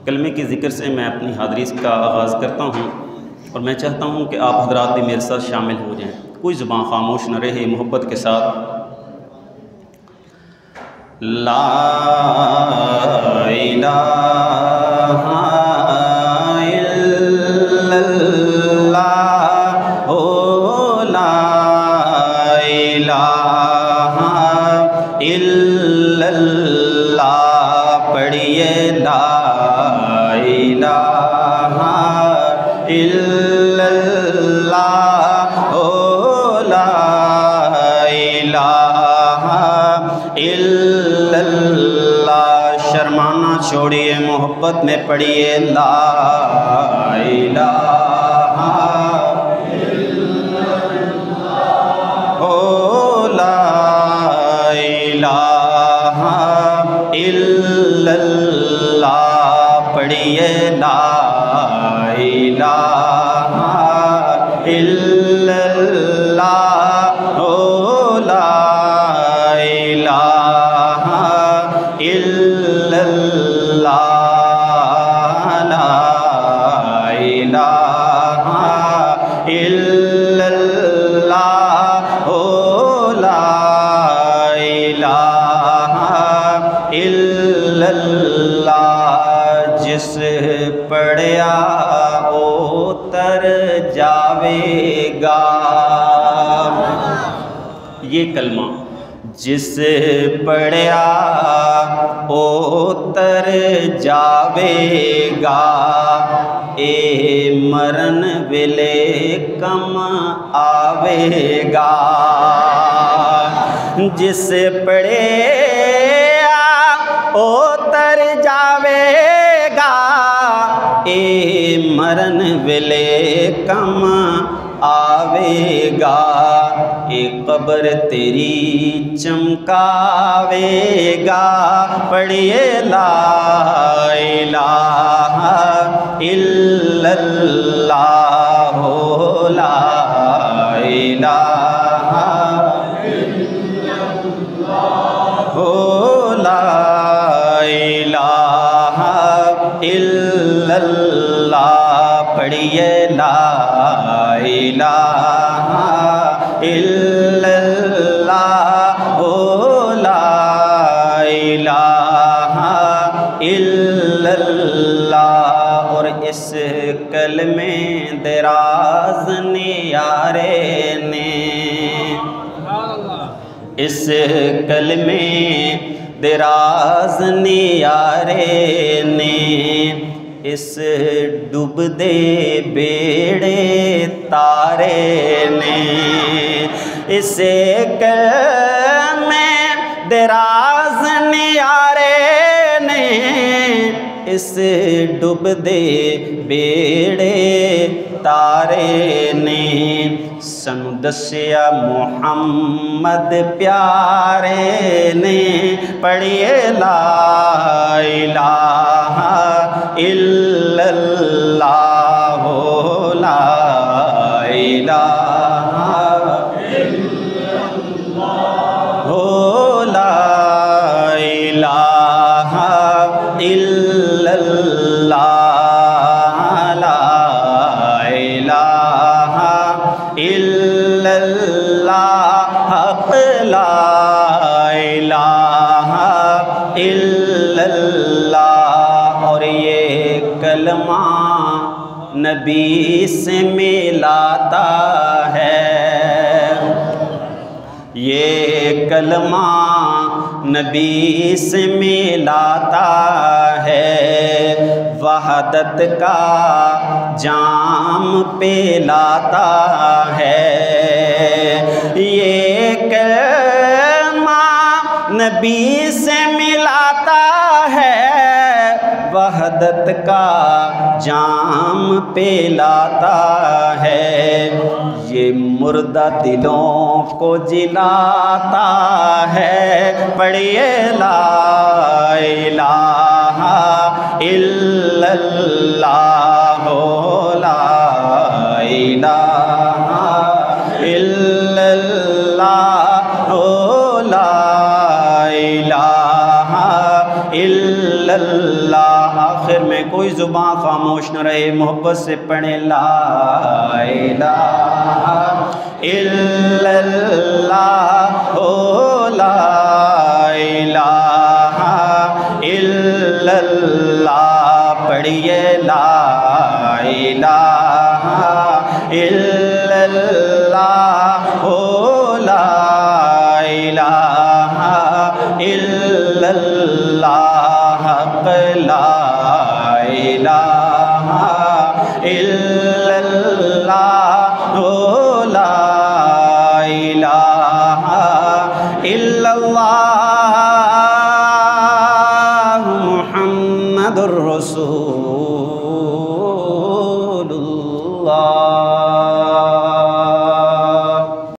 کلمے کے ذکر سے میں اپنی حاضری کا آغاز کرتا ہوں اور میں چاہتا ہوں کہ آپ حضرات بھی میرے ساتھ شامل ہو جائیں. کوئی زبان خاموش نہ رہے، محبت کے ساتھ. لا الہ الا اللہ، لا الہ الا اللہ. پڑھیے لا الہ الا اللہ، لا الہ الا اللہ. شرمانا چھوڑیے، محبت میں پڑھیے لا الہ الا اللہ، لا الہ الا اللہ. پڑھیے لا الہ الا اللہ، لا الہ الا اللہ، لا الہ الا اللہ، لا الہ الا اللہ. جس پڑھیا اتر جاوے گا. یہ کلمہ جس پڑھیا اتر جاوے گا، اے مرن ویلے کم آوے گا. جس پڑھیا اتر جاوے گا، اے مرن ویلے کم آوے گا. اے قبر تیری چمکاوے گا. پڑھیے لا الہ الا اللہ، لا الہ الا اللہ، لا الہ الا اللہ. پڑھیے لا الہ الا اللہ، لا الہ الا اللہ. اور اس کلمے دراز نیارے نے، اس کلمے دراز نیارے نے، اس ڈوب دے بیڑے تارے نے. اس کلمے دراز نیارے نے، اس ڈوب دے بیڑے تارے نے. سنو دسیا محمد پیارے نے. پڑھیے لا الہ الا اللہ، لا الہ الا اللہ، لا الہ الا اللہ، لا الہ الا اللہ، حق لا الہ الا اللہ. اور یہ کلمہ نبی سے ملاتا ہے، یہ کلمہ نبی سے ملاتا ہے. وحدت کا جام پلاتا ہے. یہ کلمہ نبی سے ملاتا ہے، وحدت کا جام پلاتا ہے. یہ مردہ دلوں کو جلاتا ہے. پڑھیے لا الہ الا اللہ، لا الہ الا اللہ، لا الہ الا اللہ، آخر میں کوئی زبان خاموش نہ رہے، محبت سے پڑھیں لا الہ الا اللہ، او لا الہ الا اللہ، پڑھیے لا الہ الا اللہ، او لا الہ الا اللہ، حق لا الہ الا اللہ، او لا الہ الا اللہ، محمد الرسول